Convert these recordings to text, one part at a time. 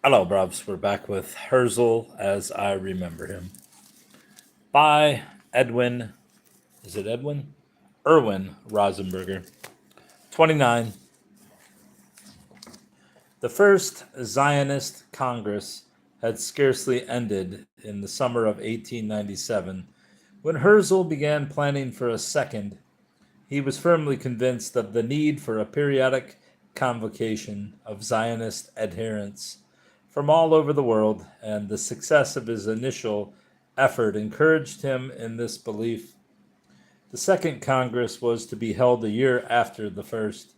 Hello, bruvs. We're back with Herzl as I remember him. By Edwin, is it Edwin? Erwin Rosenberger. 29. The first Zionist Congress had scarcely ended in the summer of 1897 when Herzl began planning for a second. He was firmly convinced of the need for a periodic convocation of Zionist adherents from all over the world, and the success of his initial effort encouraged him in this belief. The Second Congress was to be held a year after the first.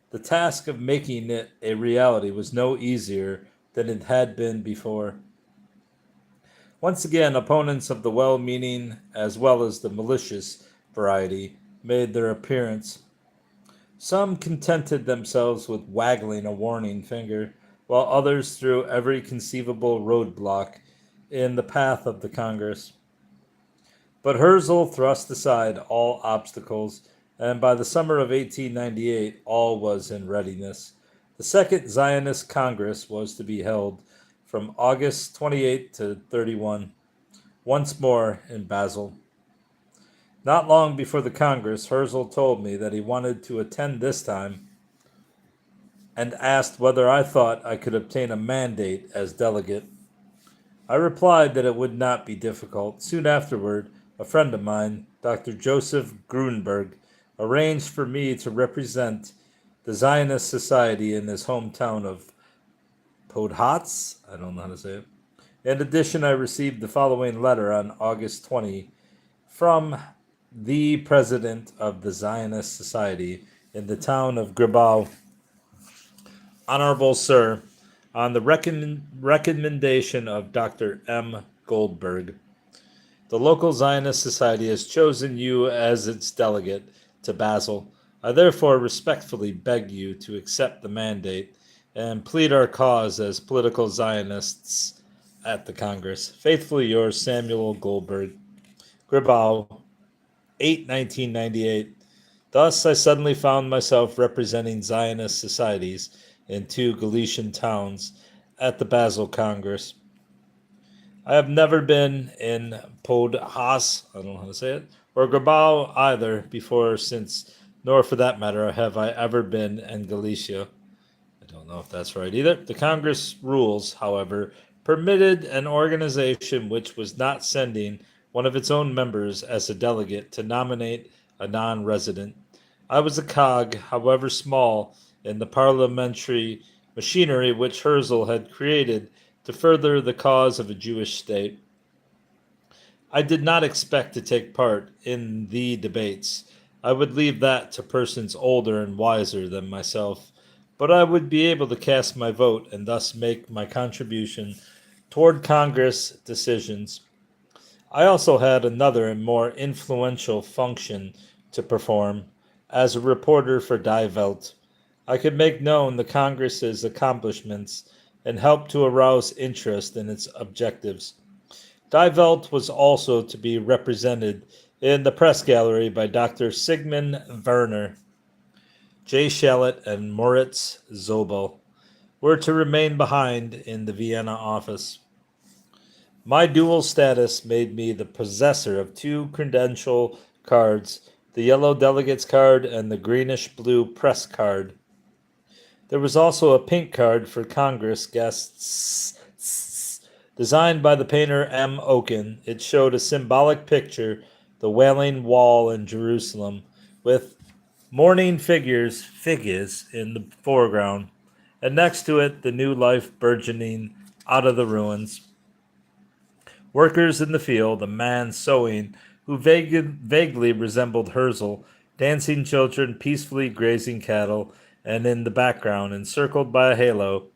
The task of making it a reality was no easier than it had been before. Once again, opponents of the well meaning as well as the malicious variety made their appearance. Some contented themselves with waggling a warning finger, while others threw every conceivable roadblock in the path of the Congress. But Herzl thrust aside all obstacles, and by the summer of 1898 all was in readiness. The Second Zionist Congress was to be held from August 28 to 31, once more in Basel. Not long before the Congress, Herzl told me that he wanted to attend this time and asked whether I thought I could obtain a mandate as delegate. I replied that it would not be difficult. Soon afterward, a friend of mine, Dr. Joseph Grunberg, arranged for me to represent the Zionist Society in his hometown of Podhats. I don't know how to say it. In addition, I received the following letter on August 20 from the president of the Zionist Society in the town of Grabau. Honorable Sir, on the recommendation of Dr. M. Goldberg, the local Zionist Society has chosen you as its delegate to Basel. I therefore respectfully beg you to accept the mandate and plead our cause as political Zionists at the Congress. Faithfully yours, Samuel Goldberg. Grabau, 8/1998. Thus I suddenly found myself representing Zionist societies in two Galician towns at the Basel Congress. I have never been in Podhas, I don't know how to say it, or Grabau either before, since, nor for that matter have I ever been in Galicia. I don't know if that's right either. The Congress rules, however, permitted an organization which was not sending one of its own members as a delegate to nominate a non-resident. I was a cog, however small, in the parliamentary machinery which Herzl had created to further the cause of a Jewish state. I did not expect to take part in the debates. I would leave that to persons older and wiser than myself, but I would be able to cast my vote and thus make my contribution toward Congress decisions. I also had another and more influential function to perform as a reporter for Die Welt. I could make known the Congress's accomplishments and help to arouse interest in its objectives. Die Welt was also to be represented in the press gallery by Dr. Sigmund Werner. J. Shalit and Moritz Zobel were to remain behind in the Vienna office. My dual status made me the possessor of two credential cards, the yellow delegate's card and the greenish-blue press card. There was also a pink card for Congress guests. Designed by the painter M. Oken, it showed a symbolic picture, the Wailing Wall in Jerusalem, with mourning figures in the foreground, and next to it the new life burgeoning out of the ruins. Workers in the field, a man sewing who vaguely resembled Herzl, dancing children peacefully grazing cattle, and in the background, encircled by a halo,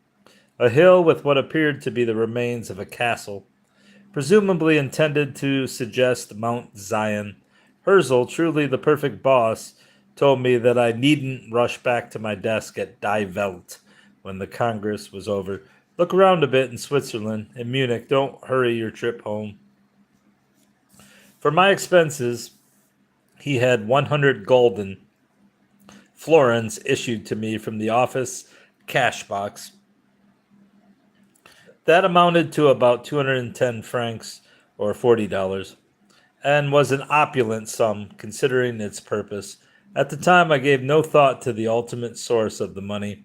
a hill with what appeared to be the remains of a castle, presumably intended to suggest Mount Zion. Herzl, truly the perfect boss, told me that I needn't rush back to my desk at Die Welt when the Congress was over. Look around a bit in Switzerland, in Munich. Don't hurry your trip home. For my expenses, he had 100 gulden florins issued to me from the office cash box. That amounted to about 210 francs or $40, and was an opulent sum considering its purpose. At the time, I gave no thought to the ultimate source of the money.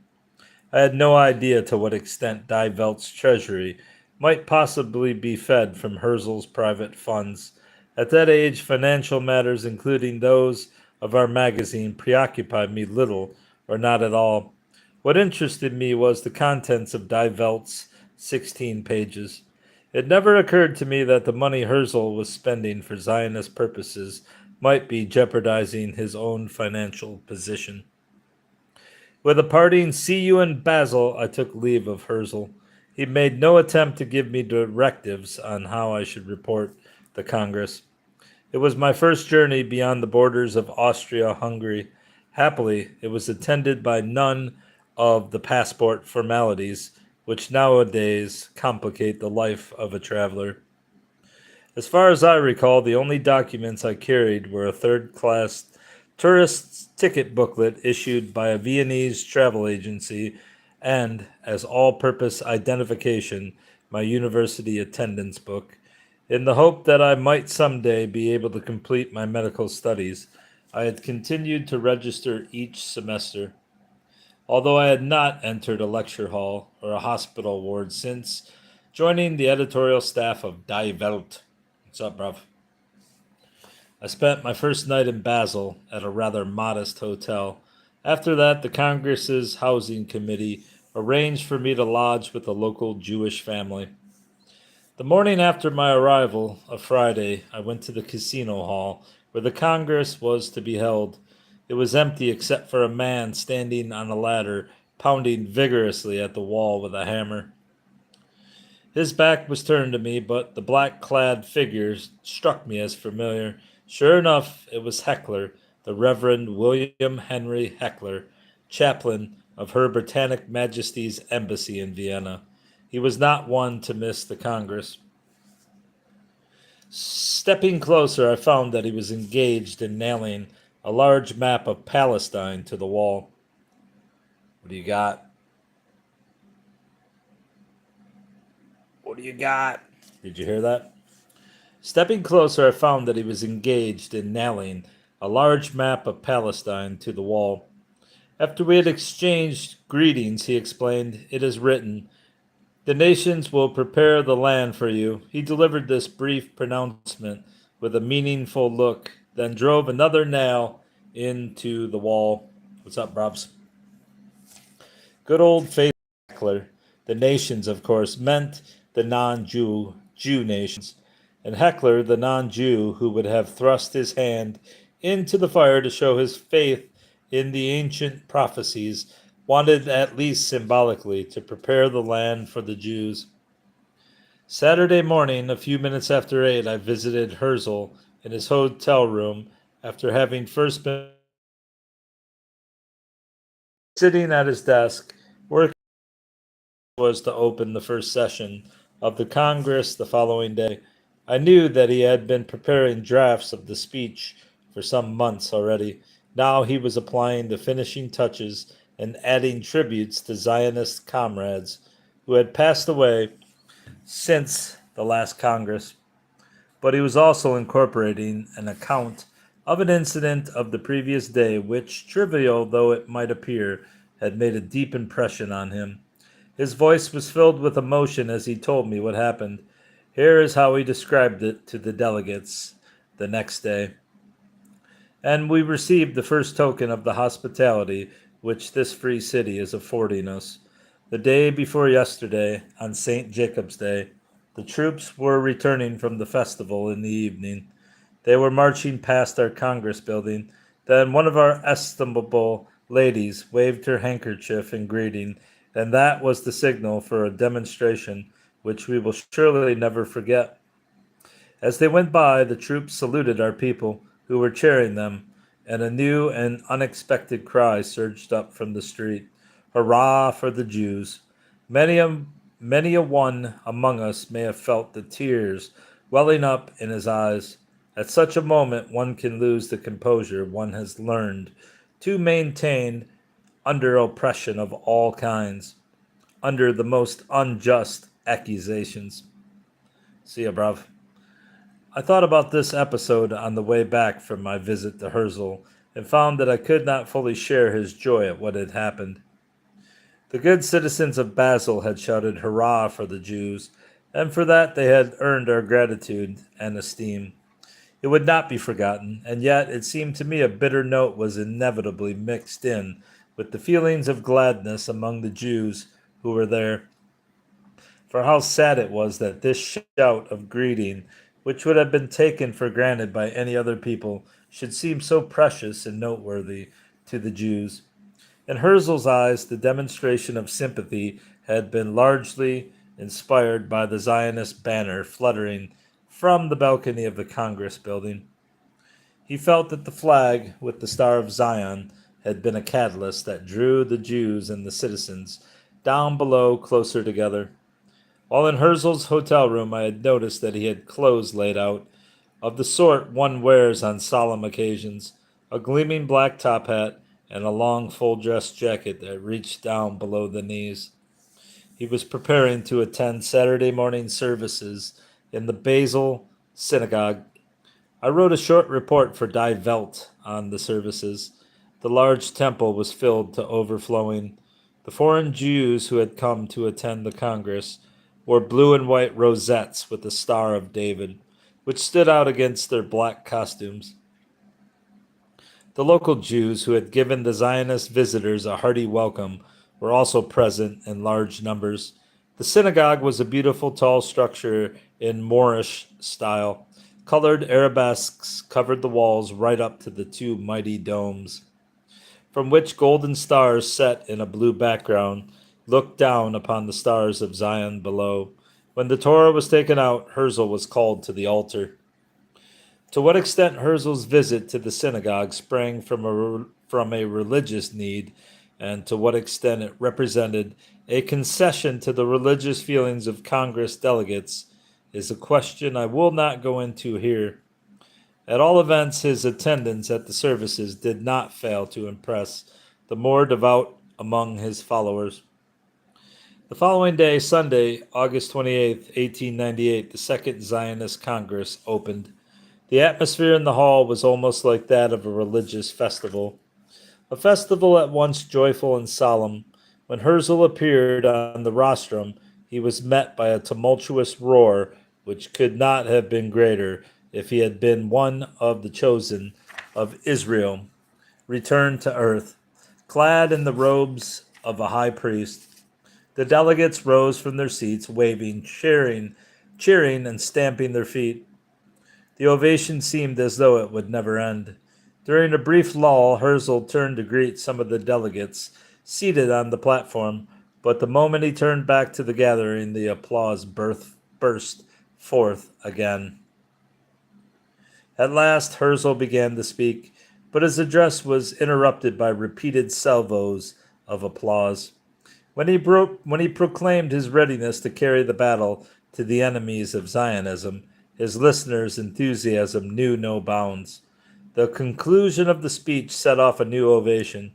I had no idea to what extent Die Welt's treasury might possibly be fed from Herzl's private funds. At that age, financial matters, including those of our magazine, preoccupied me little or not at all. What interested me was the contents of Die Welt's 16 pages. It never occurred to me that the money Herzl was spending for Zionist purposes might be jeopardizing his own financial position. With a parting "See you in Basel," I took leave of Herzl. He made no attempt to give me directives on how I should report the Congress. It was my first journey beyond the borders of Austria-Hungary. Happily, it was attended by none of the passport formalities which nowadays complicate the life of a traveler. As far as I recall, the only documents I carried were a third-class tourist's ticket booklet issued by a Viennese travel agency and, as all-purpose identification, my university attendance book. In the hope that I might someday be able to complete my medical studies, I had continued to register each semester. Although I had not entered a lecture hall or a hospital ward since joining the editorial staff of Die Welt. What's up, bruv? I spent my first night in Basel at a rather modest hotel. After that, the Congress's housing committee arranged for me to lodge with a local Jewish family. The morning after my arrival, a Friday, I went to the casino hall where the Congress was to be held. It was empty except for a man standing on a ladder, pounding vigorously at the wall with a hammer. His back was turned to me, but the black-clad figure struck me as familiar. Sure enough, it was Heckler, the Reverend William Henry Heckler, chaplain of Her Britannic Majesty's Embassy in Vienna. He was not one to miss the Congress. Stepping closer, I found that he was engaged in nailing a large map of Palestine to the wall. What do you got? What do you got? Did you hear that? Stepping closer, I found that he was engaged in nailing a large map of Palestine to the wall. After we had exchanged greetings, he explained, "It is written, the nations will prepare the land for you." He delivered this brief pronouncement with a meaningful look, then drove another nail into the wall. What's up, Robs? Good old faithful Heckler. The nations, of course, meant the non-Jew nations, and Heckler, the non-Jew who would have thrust his hand into the fire to show his faith in the ancient prophecies, wanted at least symbolically to prepare the land for the Jews. Saturday morning, a few minutes after 8, I visited Herzl in his hotel room after having first been sitting at his desk, working was to open the first session of the Congress the following day. I knew that he had been preparing drafts of the speech for some months already. Now he was applying the finishing touches and adding tributes to Zionist comrades who had passed away since the last Congress. But he was also incorporating an account of an incident of the previous day which, trivial though it might appear, had made a deep impression on him. His voice was filled with emotion as he told me what happened. Here is how he described it to the delegates the next day. And we received the first token of the hospitality which this free city is affording us. The day before yesterday, on St. Jacob's Day, the troops were returning from the festival in the evening. They were marching past our Congress building. Then one of our estimable ladies waved her handkerchief in greeting, and that was the signal for a demonstration which we will surely never forget. As they went by, the troops saluted our people, who were cheering them, and a new and unexpected cry surged up from the street. Hurrah for the Jews! Many a one among us may have felt the tears welling up in his eyes. At such a moment one can lose the composure one has learned to maintain under oppression of all kinds, under the most unjust accusations. See ya, bruv. I thought about this episode on the way back from my visit to Herzl and found that I could not fully share his joy at what had happened. The good citizens of Basel had shouted hurrah for the Jews, and for that they had earned our gratitude and esteem. It would not be forgotten, and yet it seemed to me a bitter note was inevitably mixed in with the feelings of gladness among the Jews who were there. For how sad it was that this shout of greeting, which would have been taken for granted by any other people, should seem so precious and noteworthy to the Jews. In Herzl's eyes, the demonstration of sympathy had been largely inspired by the Zionist banner fluttering from the balcony of the Congress building. He felt that the flag with the Star of Zion had been a catalyst that drew the Jews and the citizens down below closer together. While in Herzl's hotel room, I had noticed that he had clothes laid out, of the sort one wears on solemn occasions, a gleaming black top hat, and a long full dress jacket that reached down below the knees. He was preparing to attend Saturday morning services in the Basel synagogue. I wrote a short report for Die Welt on the services. The large temple was filled to overflowing. The foreign Jews who had come to attend the Congress wore blue and white rosettes with the Star of David, which stood out against their black costumes. The local Jews who had given the Zionist visitors a hearty welcome were also present in large numbers. The synagogue was a beautiful tall structure in Moorish style. Colored arabesques covered the walls right up to the two mighty domes, from which golden stars set in a blue background looked down upon the stars of Zion below. When the Torah was taken out, Herzl was called to the altar. To what extent Herzl's visit to the synagogue sprang from a religious need, and to what extent it represented a concession to the religious feelings of Congress delegates, is a question I will not go into here. At all events, his attendance at the services did not fail to impress the more devout among his followers. The following day, Sunday, August 28th, 1898, the Second Zionist Congress opened. The atmosphere in the hall was almost like that of a religious festival, a festival at once joyful and solemn. When Herzl appeared on the rostrum, he was met by a tumultuous roar which could not have been greater if he had been one of the chosen of Israel, returned to earth, clad in the robes of a high priest. The delegates rose from their seats, waving, cheering, and stamping their feet. The ovation seemed as though it would never end. During a brief lull, Herzl turned to greet some of the delegates seated on the platform, but the moment he turned back to the gathering, the applause burst forth again. At last, Herzl began to speak, but his address was interrupted by repeated salvos of applause. When he proclaimed his readiness to carry the battle to the enemies of Zionism, his listeners' enthusiasm knew no bounds. The conclusion of the speech set off a new ovation.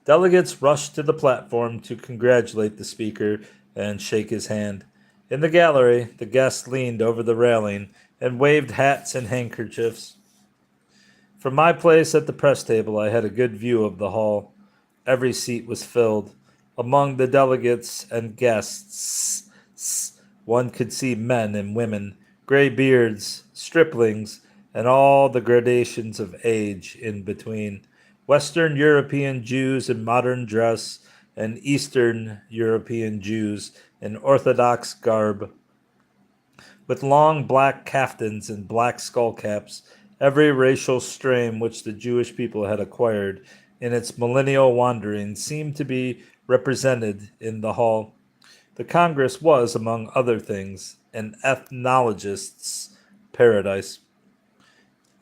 Delegates rushed to the platform to congratulate the speaker and shake his hand. In the gallery, the guests leaned over the railing and waved hats and handkerchiefs. From my place at the press table, I had a good view of the hall. Every seat was filled. Among the delegates and guests, one could see men and women, gray beards, striplings, and all the gradations of age in between. Western European Jews in modern dress, and Eastern European Jews in Orthodox garb, with long black kaftans and black skullcaps, every racial strain which the Jewish people had acquired in its millennial wandering seemed to be represented in the hall. The Congress was, among other things, an ethnologist's paradise.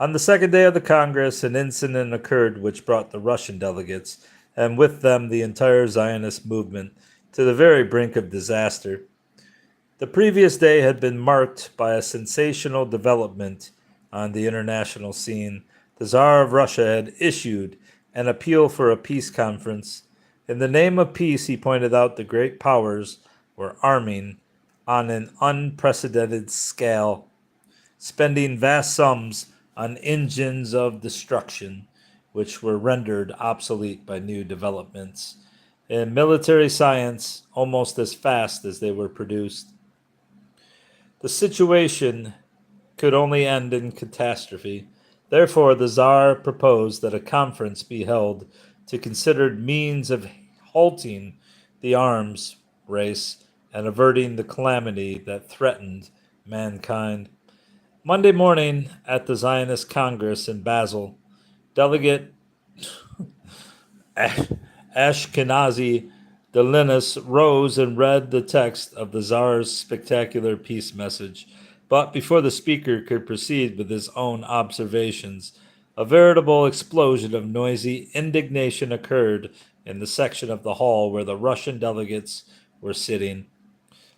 On the second day of the Congress, an incident occurred which brought the Russian delegates, and with them the entire Zionist movement, to the very brink of disaster. The previous day had been marked by a sensational development on the international scene. The Tsar of Russia had issued an appeal for a peace conference. In the name of peace, he pointed out the great powers were arming on an unprecedented scale, spending vast sums on engines of destruction, which were rendered obsolete by new developments in military science almost as fast as they were produced. The situation could only end in catastrophe. Therefore, the Tsar proposed that a conference be held to consider means of halting the arms race and averting the calamity that threatened mankind. Monday morning at the Zionist Congress in Basel, Delegate Ashkenazi Delinas rose and read the text of the Tsar's spectacular peace message. But before the speaker could proceed with his own observations, a veritable explosion of noisy indignation occurred in the section of the hall where the Russian delegates were sitting.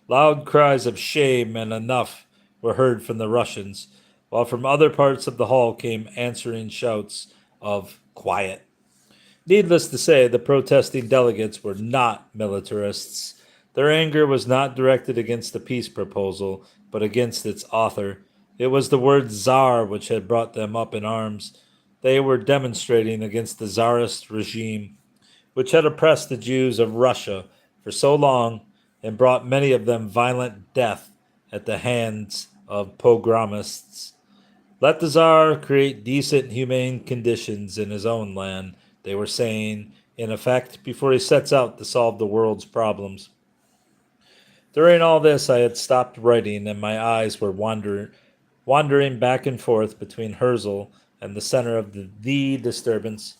Loud cries of shame and enough were heard from the Russians, while from other parts of the hall came answering shouts of quiet. Needless to say, the protesting delegates were not militarists. Their anger was not directed against the peace proposal, but against its author. It was the word Tsar which had brought them up in arms. They were demonstrating against the Tsarist regime, which had oppressed the Jews of Russia for so long and brought many of them violent death at the hands of pogromists. Let the Tsar create decent, humane conditions in his own land, they were saying, in effect, before he sets out to solve the world's problems. During all this, I had stopped writing, and my eyes were wandering back and forth between Herzl and the center of the disturbance.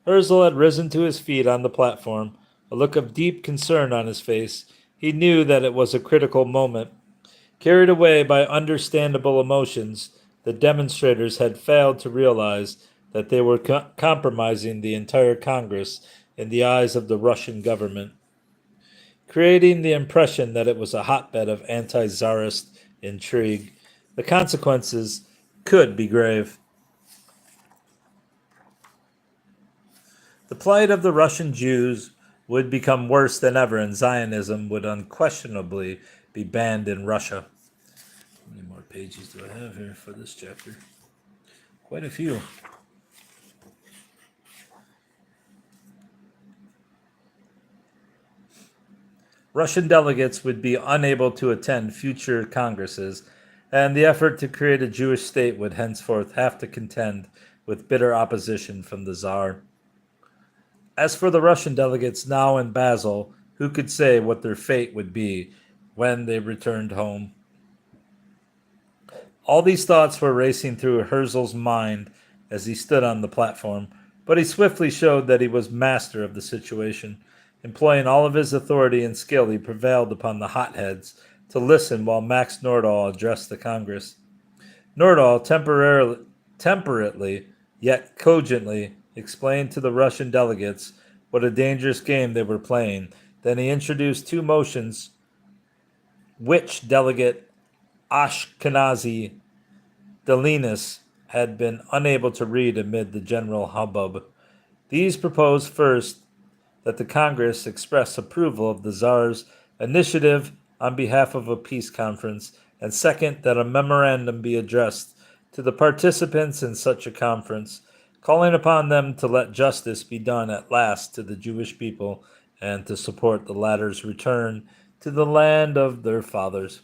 Herzl had risen to his feet on the platform, a look of deep concern on his face. He knew that it was a critical moment. Carried away by understandable emotions, the demonstrators had failed to realize that they were compromising the entire Congress in the eyes of the Russian government, creating the impression that it was a hotbed of anti-Tsarist intrigue. The consequences could be grave. The plight of the Russian Jews would become worse than ever, and Zionism would unquestionably be banned in Russia. How many more pages do I have here for this chapter? Quite a few. Russian delegates would be unable to attend future congresses, and the effort to create a Jewish state would henceforth have to contend with bitter opposition from the Tsar. As for the Russian delegates now in Basel, who could say what their fate would be when they returned home? All these thoughts were racing through Herzl's mind as he stood on the platform, but he swiftly showed that he was master of the situation. Employing all of his authority and skill, he prevailed upon the hotheads to listen while Max Nordau addressed the Congress. Nordau temperately, yet cogently, explained to the Russian delegates what a dangerous game they were playing. Then he introduced two motions which Delegate Ashkenazi Delinas had been unable to read amid the general hubbub. These proposed first that the Congress express approval of the Tsar's initiative on behalf of a peace conference, and second, that a memorandum be addressed to the participants in such a conference, calling upon them to let justice be done at last to the Jewish people and to support the latter's return to the land of their fathers.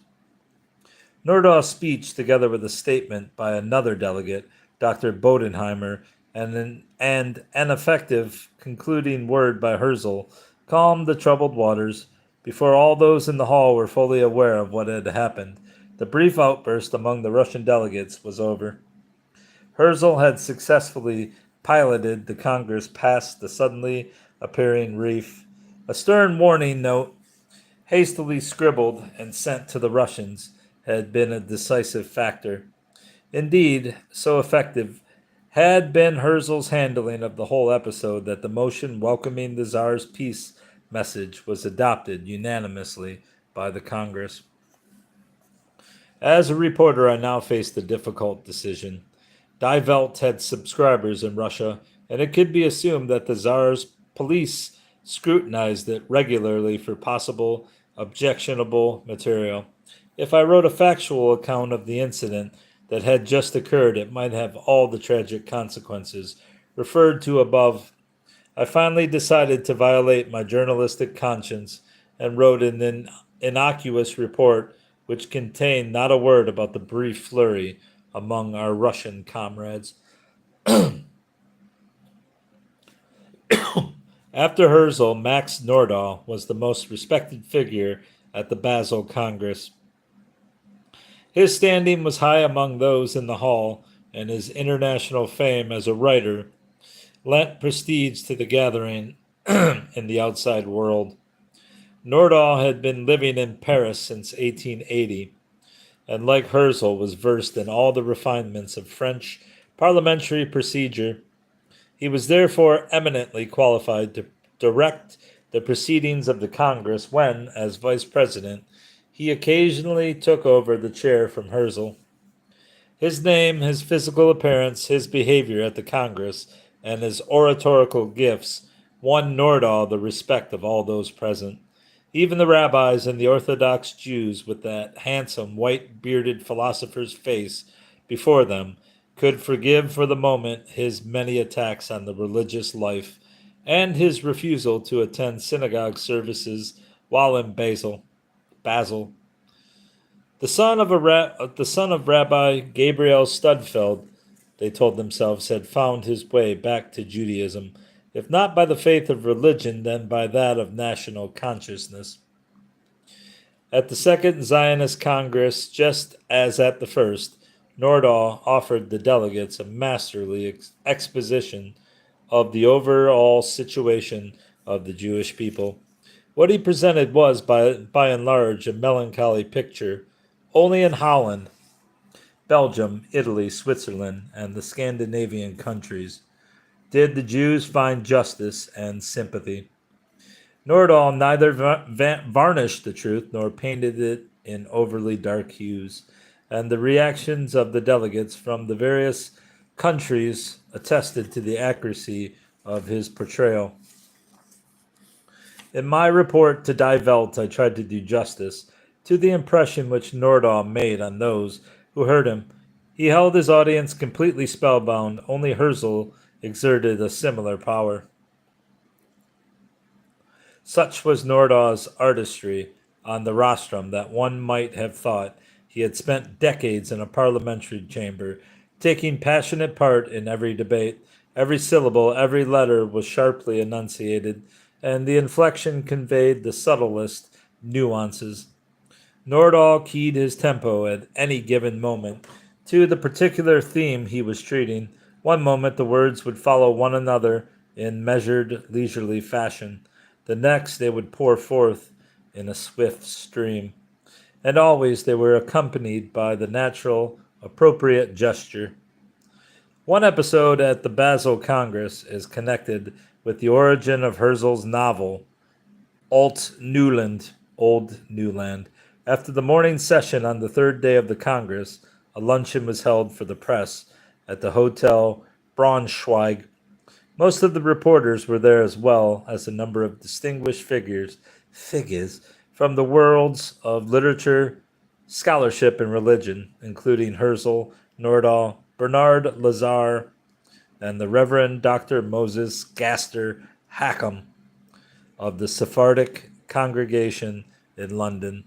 Nordau's speech, together with a statement by another delegate, Dr. Bodenheimer, and an effective concluding word by Herzl, calmed the troubled waters. Before all those in the hall were fully aware of what had happened, the brief outburst among the Russian delegates was over. Herzl had successfully piloted the Congress past the suddenly appearing reef. A stern warning note, hastily scribbled and sent to the Russians, had been a decisive factor. Indeed, so effective had been Herzl's handling of the whole episode that the motion welcoming the Tsar's peace message was adopted unanimously by the Congress. As a reporter, I now faced a difficult decision. Die Welt had subscribers in Russia, and it could be assumed that the Tsar's police scrutinized it regularly for possible objectionable material. If I wrote a factual account of the incident that had just occurred, it might have all the tragic consequences referred to above. I finally decided to violate my journalistic conscience and wrote an innocuous report which contained not a word about the brief flurry among our Russian comrades. After Herzl, Max Nordau was the most respected figure at the Basel Congress. His standing was high among those in the hall, and his international fame as a writer lent prestige to the gathering in the outside world. Nordau had been living in Paris since 1880, and like Herzl was versed in all the refinements of French parliamentary procedure. He was therefore eminently qualified to direct the proceedings of the Congress when, as vice president, he occasionally took over the chair from Herzl. His name, his physical appearance, his behavior at the Congress, and his oratorical gifts won Nordau the respect of all those present. Even the rabbis and the Orthodox Jews, with that handsome, white-bearded philosopher's face before them, could forgive for the moment his many attacks on the religious life and his refusal to attend synagogue services while in Basel. The son of Rabbi Gabriel Studfeld, they told themselves, had found his way back to Judaism, if not by the faith of religion, then by that of national consciousness. At the Second Zionist Congress, just as at the first, Nordau offered the delegates a masterly exposition of the overall situation of the Jewish people. What he presented was, by and large, a melancholy picture. Only in Holland, Belgium, Italy, Switzerland, and the Scandinavian countries did the Jews find justice and sympathy. Nordau neither varnished the truth nor painted it in overly dark hues, and the reactions of the delegates from the various countries attested to the accuracy of his portrayal. In my report to Die Welt, I tried to do justice to the impression which Nordau made on those who heard him. He held his audience completely spellbound. Only Herzl exerted a similar power. Such was Nordau's artistry on the rostrum that one might have thought he had spent decades in a parliamentary chamber, taking passionate part in every debate. Every syllable, every letter was sharply enunciated, and the inflection conveyed the subtlest nuances. Nordau keyed his tempo at any given moment to the particular theme he was treating. One moment the words would follow one another in measured, leisurely fashion. The next they would pour forth in a swift stream. And always they were accompanied by the natural, appropriate gesture. One episode at the Basel Congress is connected with the origin of Herzl's novel, Alt Neuland, Old Newland. After the morning session on the third day of the Congress, a luncheon was held for the press at the Hotel Braunschweig. Most of the reporters were there as well as a number of distinguished figures from the worlds of literature, scholarship, and religion, including Herzl, Nordau, Bernard Lazare, and the Reverend Dr. Moses Gaster Hackham of the Sephardic congregation in London.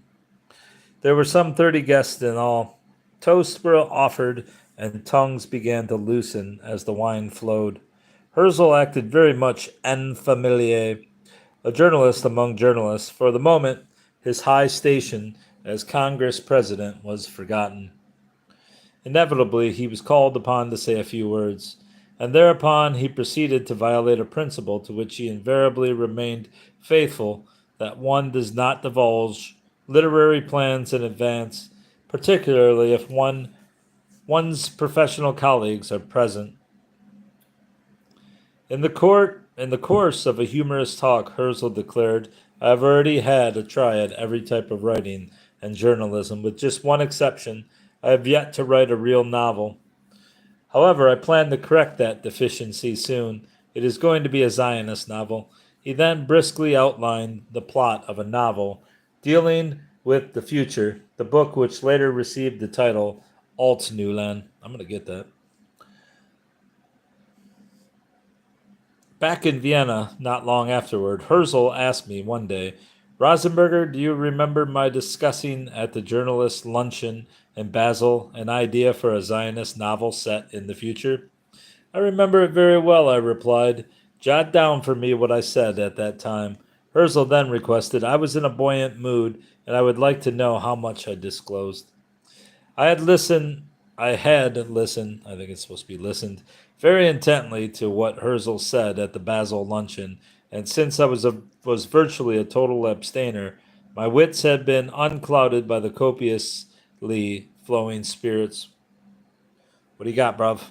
There were some 30 guests in all. Toasts were offered, and tongues began to loosen as the wine flowed. Herzl acted very much en familier, a journalist among journalists. For the moment, his high station as Congress president was forgotten. Inevitably, he was called upon to say a few words, and thereupon he proceeded to violate a principle to which he invariably remained faithful, that one does not divulge literary plans in advance, particularly if one's professional colleagues are present. In the course of a humorous talk, Herzl declared, "I have already had a try at every type of writing and journalism, with just one exception. I have yet to write a real novel. However, I plan to correct that deficiency soon. It is going to be a Zionist novel." He then briskly outlined the plot of a novel dealing with the future, the book which later received the title Altneuland. I'm going to get that. Back in Vienna, not long afterward, Herzl asked me one day, Rosenberger, do you remember my discussing at the journalist luncheon in Basel an idea for a Zionist novel set in the future? I remember it very well, I replied. Jot down for me what I said at that time. Herzl then requested I was in a buoyant mood, and I would like to know how much I disclosed. I had listened, I think it's supposed to be listened, very intently to what Herzl said at the Basel luncheon, and since I was virtually a total abstainer, my wits had been unclouded by the copiously flowing spirits. What do you got, bruv?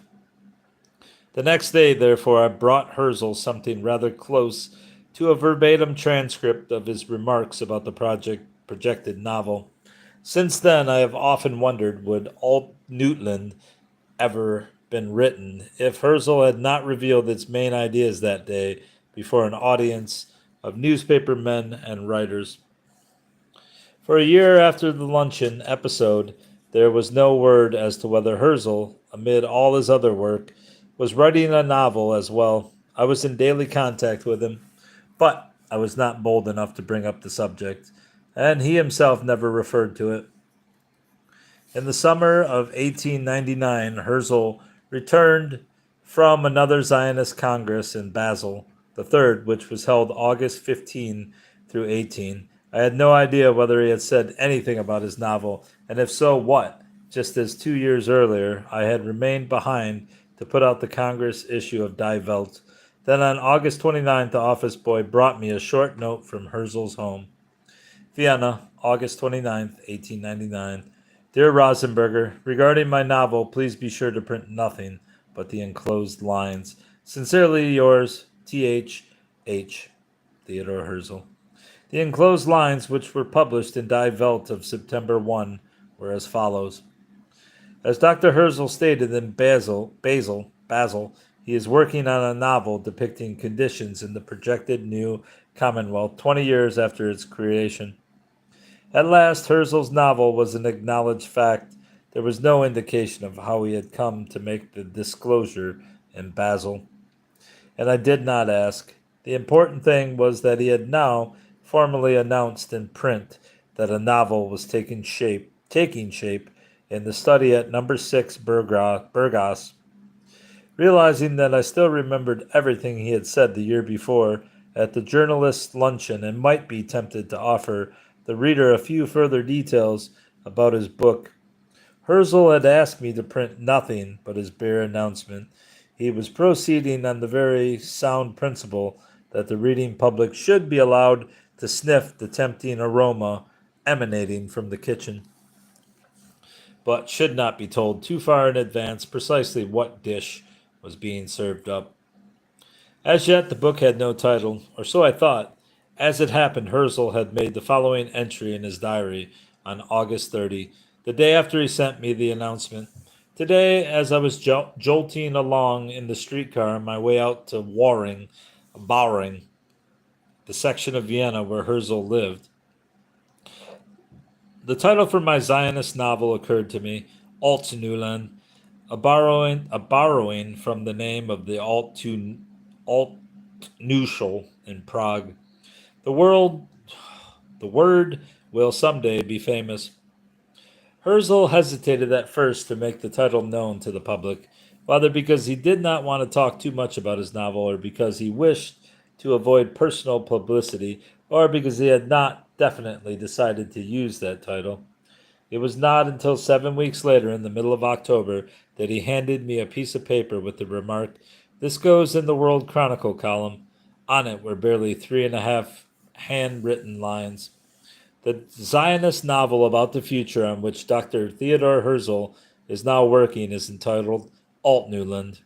The next day, therefore, I brought Herzl something rather close to a verbatim transcript of his remarks about the projected novel. Since then, I have often wondered would Alt Newtland ever been written if Herzl had not revealed its main ideas that day before an audience of newspaper men and writers. For a year after the luncheon episode, there was no word as to whether Herzl, amid all his other work, was writing a novel as well. I was in daily contact with him, but I was not bold enough to bring up the subject, and he himself never referred to it. In the summer of 1899, Herzl returned from another Zionist Congress in Basel, the third, which was held August 15 through 18. I had no idea whether he had said anything about his novel, and if so, what, just as 2 years earlier I had remained behind to put out the Congress issue of Die Welt. Then on August 29th, the office boy brought me a short note from Herzl's home. Vienna, August 29th, 1899. Dear Rosenberger, regarding my novel, please be sure to print nothing but the enclosed lines. Sincerely yours, T.H.H. Theodor Herzl. The enclosed lines, which were published in Die Welt of September 1, were as follows. As Dr. Herzl stated in Basel, he is working on a novel depicting conditions in the projected new Commonwealth 20 years after its creation. At last, Herzl's novel was an acknowledged fact. There was no indication of how he had come to make the disclosure in Basel. And I did not ask. The important thing was that he had now formally announced in print that a novel was taking shape in the study at number 6 Burgos. Realizing that I still remembered everything he had said the year before at the journalists' luncheon and might be tempted to offer the reader a few further details about his book, Herzl had asked me to print nothing but his bare announcement. He was proceeding on the very sound principle that the reading public should be allowed to sniff the tempting aroma emanating from the kitchen, but should not be told too far in advance precisely what dish was being served up. As yet, the book had no title, or so I thought. As it happened, Herzl had made the following entry in his diary on August 30, the day after he sent me the announcement. Today, as I was jolting along in the streetcar on my way out to Bauring, the section of Vienna where Herzl lived, the title for my Zionist novel occurred to me, Altneuland, a borrowing from the name of the Altneuschel in Prague. The word will someday be famous. Herzl hesitated at first to make the title known to the public, whether because he did not want to talk too much about his novel or because he wished to avoid personal publicity or because he had not definitely decided to use that title. It was not until 7 weeks later, in the middle of October, that he handed me a piece of paper with the remark, "This goes in the World Chronicle column." On it were barely 3.5 handwritten lines. The Zionist novel about the future on which Dr. Theodor Herzl is now working is entitled Altneuland.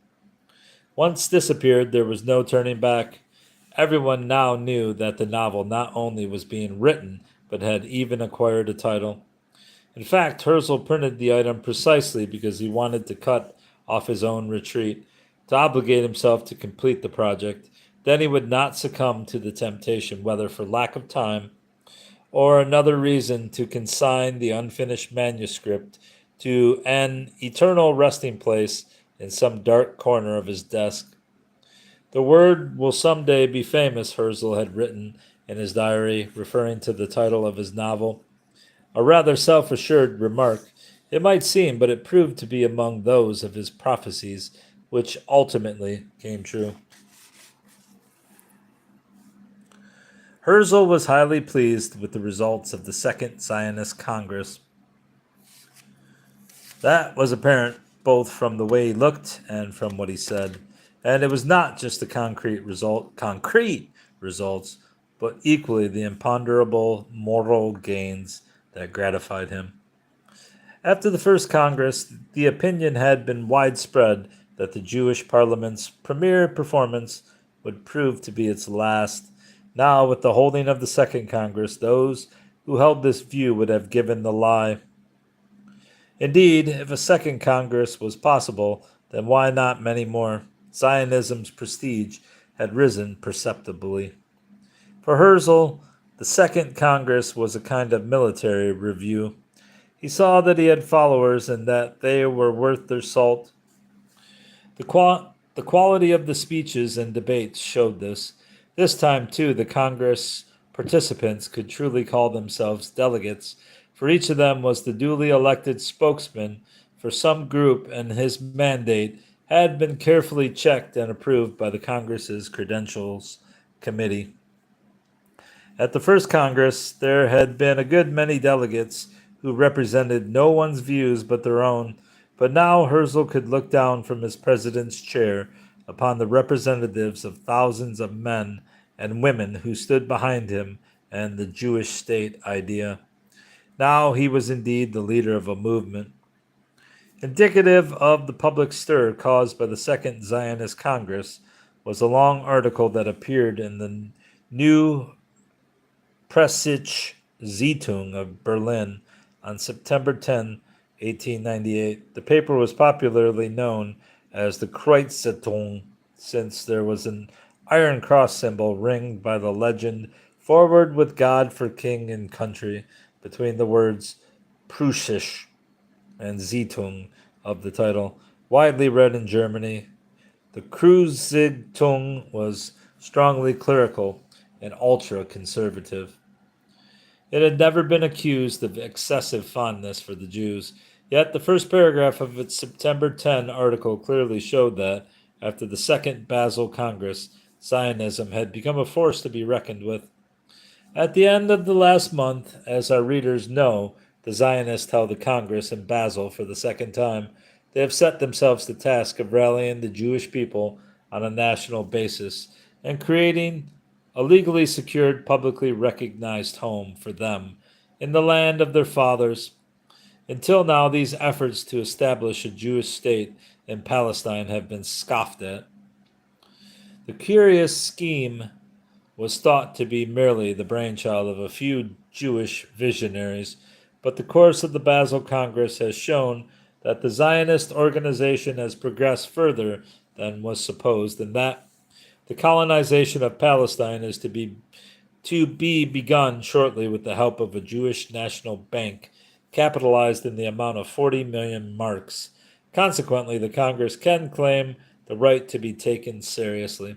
Once this appeared, there was no turning back. Everyone now knew that the novel not only was being written, but had even acquired a title. In fact, Herzl printed the item precisely because he wanted to cut off his own retreat, to obligate himself to complete the project. Then he would not succumb to the temptation, whether for lack of time or another reason to consign the unfinished manuscript to an eternal resting place in some dark corner of his desk. The word will someday be famous, Herzl had written in his diary, referring to the title of his novel. A rather self-assured remark, it might seem, but it proved to be among those of his prophecies, which ultimately came true. Herzl was highly pleased with the results of the Second Zionist Congress. That was apparent both from the way he looked and from what he said. And it was not just the concrete results, but equally the imponderable moral gains that gratified him. After the first Congress, the opinion had been widespread that the Jewish Parliament's premier performance would prove to be its last. Now, with the holding of the Second Congress, those who held this view would have given the lie. Indeed, if a second Congress was possible, then why not many more? Zionism's prestige had risen perceptibly. For Herzl, the Second Congress was a kind of military review. He saw that he had followers and that they were worth their salt. The quality of the speeches and debates showed this. This time, too, the Congress participants could truly call themselves delegates, for each of them was the duly elected spokesman for some group, and his mandate had been carefully checked and approved by the Congress's Credentials Committee. At the first Congress, there had been a good many delegates who represented no one's views but their own, but now Herzl could look down from his president's chair upon the representatives of thousands of men and women who stood behind him and the Jewish state idea. Now he was indeed the leader of a movement. Indicative of the public stir caused by the Second Zionist Congress was a long article that appeared in the New Preußische Zeitung of Berlin on September 10, 1898. The paper was popularly known as the Kreuzzeitung, since there was an iron cross symbol ringed by the legend "Forward with God for King and Country" between the words Preußisch and Zeitung of the title, widely read in Germany. The Kreuzzeitung was strongly clerical and ultra-conservative. It had never been accused of excessive fondness for the Jews, yet the first paragraph of its September 10 article clearly showed that, after the Second Basel Congress, Zionism had become a force to be reckoned with. At the end of the last month, as our readers know, the Zionists held a Congress in Basel for the second time. They have set themselves the task of rallying the Jewish people on a national basis and creating a legally secured, publicly recognized home for them in the land of their fathers. Until now, these efforts to establish a Jewish state in Palestine have been scoffed at. The curious scheme was thought to be merely the brainchild of a few Jewish visionaries, but the course of the Basel Congress has shown that the Zionist organization has progressed further than was supposed, and that the colonization of Palestine is to be begun shortly with the help of a Jewish national bank, capitalized in the amount of 40 million marks. Consequently, the Congress can claim the right to be taken seriously.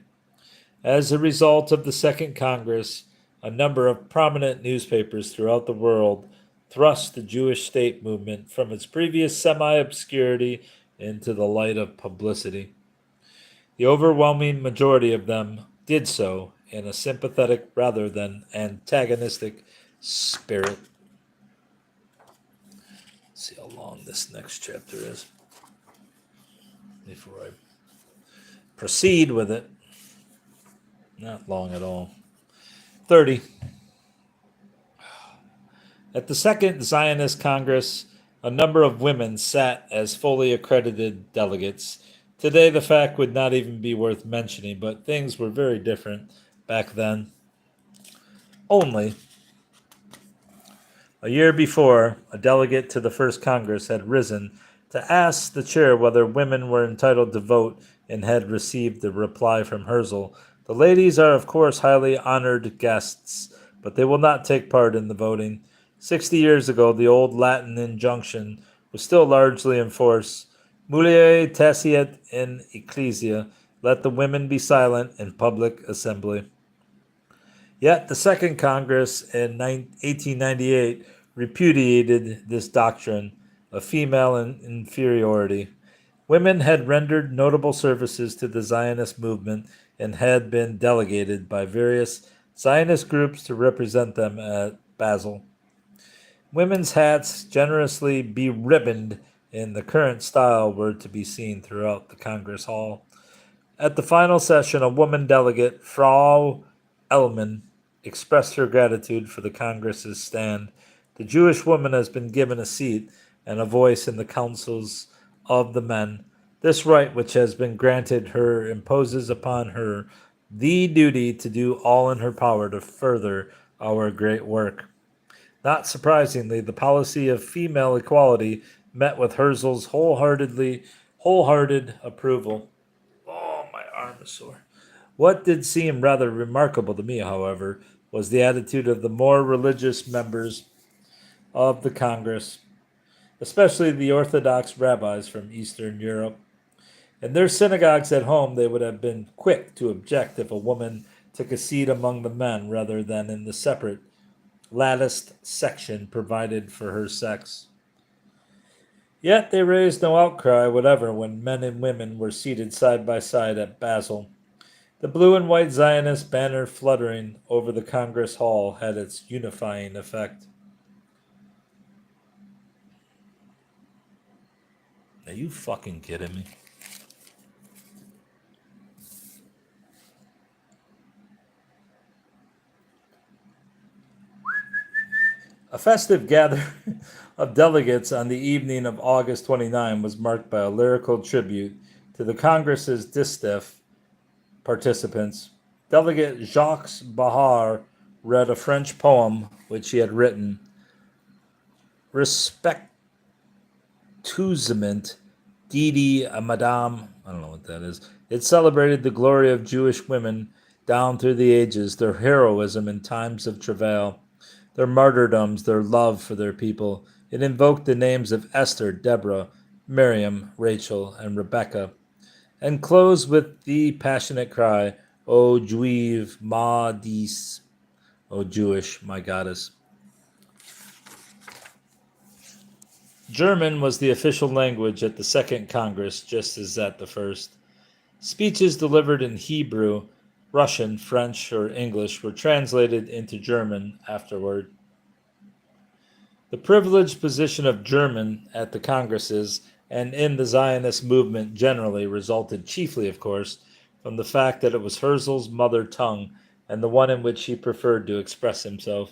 As a result of the Second Congress, a number of prominent newspapers throughout the world thrust the Jewish state movement from its previous semi-obscurity into the light of publicity. The overwhelming majority of them did so in a sympathetic rather than antagonistic spirit. Let's see how long this next chapter is before I proceed with it. Not long at all. 30. At the Second Zionist Congress, a number of women sat as fully accredited delegates. Today, the fact would not even be worth mentioning, but things were very different back then. Only a year before, a delegate to the First Congress had risen to ask the chair whether women were entitled to vote and had received the reply from Herzl: "The ladies are, of course, highly honored guests, but they will not take part in the voting. 60 years ago, the old Latin injunction was still largely in force. Muliae taceat in ecclesia, let the women be silent in public assembly. Yet the Second Congress in 1898 repudiated this doctrine of female inferiority. Women had rendered notable services to the Zionist movement and had been delegated by various Zionist groups to represent them at Basel. Women's hats, generously beribboned in the current style, were to be seen throughout the Congress Hall. At the final session, a woman delegate, Frau Ellman, expressed her gratitude for the Congress's stand. The Jewish woman has been given a seat and a voice in the councils of the men. This right which has been granted her imposes upon her the duty to do all in her power to further our great work. Not surprisingly, the policy of female equality met with Herzl's wholehearted approval. Oh, my arm is sore. What did seem rather remarkable to me, however, was the attitude of the more religious members of the Congress, especially the Orthodox rabbis from Eastern Europe. In their synagogues at home, they would have been quick to object if a woman took a seat among the men rather than in the separate, latticed section provided for her sex. Yet they raised no outcry whatever when men and women were seated side by side at Basel. The blue and white Zionist banner fluttering over the Congress Hall had its unifying effect. Are you fucking kidding me? A festive gathering of delegates on the evening of August 29 was marked by a lyrical tribute to the Congress's distaff participants. Delegate Jacques Bahar read a French poem which he had written, Respectueusement, Didi a Madame, I don't know what that is. It celebrated the glory of Jewish women down through the ages, their heroism in times of travail, their martyrdoms, their love for their people. It invoked the names of Esther, Deborah, Miriam, Rachel, and Rebecca, and closed with the passionate cry, O Juive, ma dis, O Jewish, my goddess. German was the official language at the Second Congress, just as at the first. Speeches delivered in Hebrew, Russian, French, or English were translated into German afterward. The privileged position of German at the Congresses and in the Zionist movement generally resulted chiefly, of course, from the fact that it was Herzl's mother tongue and the one in which he preferred to express himself.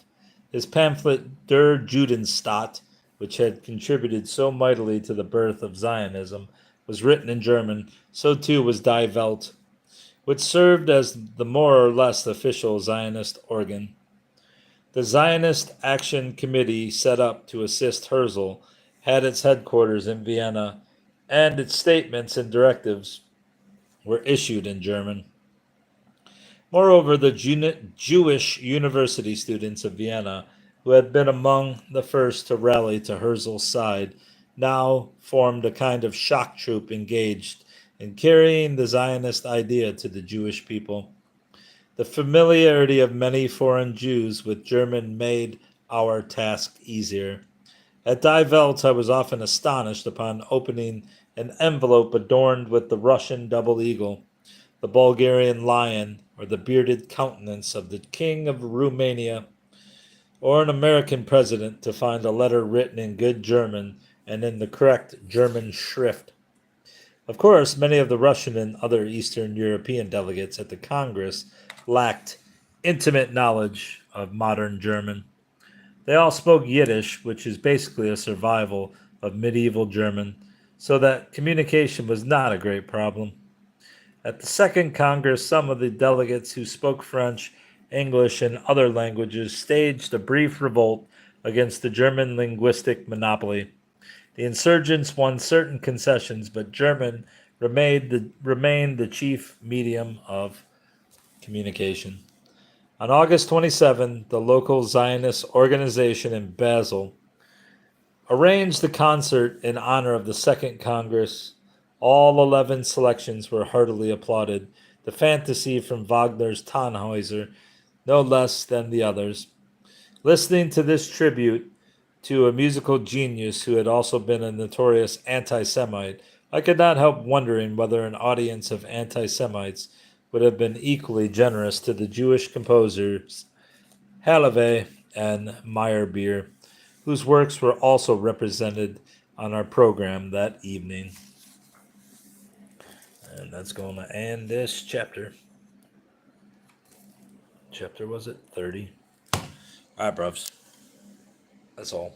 His pamphlet Der Judenstaat, which had contributed so mightily to the birth of Zionism, was written in German. So too was Die Welt, which served as the more or less official Zionist organ. The Zionist Action Committee set up to assist Herzl had its headquarters in Vienna, and its statements and directives were issued in German. Moreover, the Jewish university students of Vienna, who had been among the first to rally to Herzl's side, now formed a kind of shock troop engaged in carrying the Zionist idea to the Jewish people. The familiarity of many foreign Jews with German made our task easier. At Die Welt, I was often astonished upon opening an envelope adorned with the Russian double eagle, the Bulgarian lion, or the bearded countenance of the King of Romania, or an American president, to find a letter written in good German and in the correct German schrift. Of course, many of the Russian and other Eastern European delegates at the Congress lacked intimate knowledge of modern German. They all spoke Yiddish, which is basically a survival of medieval German, so that communication was not a great problem. At the Second Congress, some of the delegates who spoke French, English, and other languages staged a brief revolt against the German linguistic monopoly. The insurgents won certain concessions, but German remained the chief medium of communication. On August 27, the local Zionist organization in Basel arranged the concert in honor of the Second Congress. All 11 selections were heartily applauded. The fantasy from Wagner's Tannhäuser, no less than the others. Listening to this tribute to a musical genius who had also been a notorious anti-Semite, I could not help wondering whether an audience of anti-Semites would have been equally generous to the Jewish composers Haleve and Meyerbeer, whose works were also represented on our program that evening. And that's going to end this chapter. Chapter was it? 30. All right, bruvs. That's all.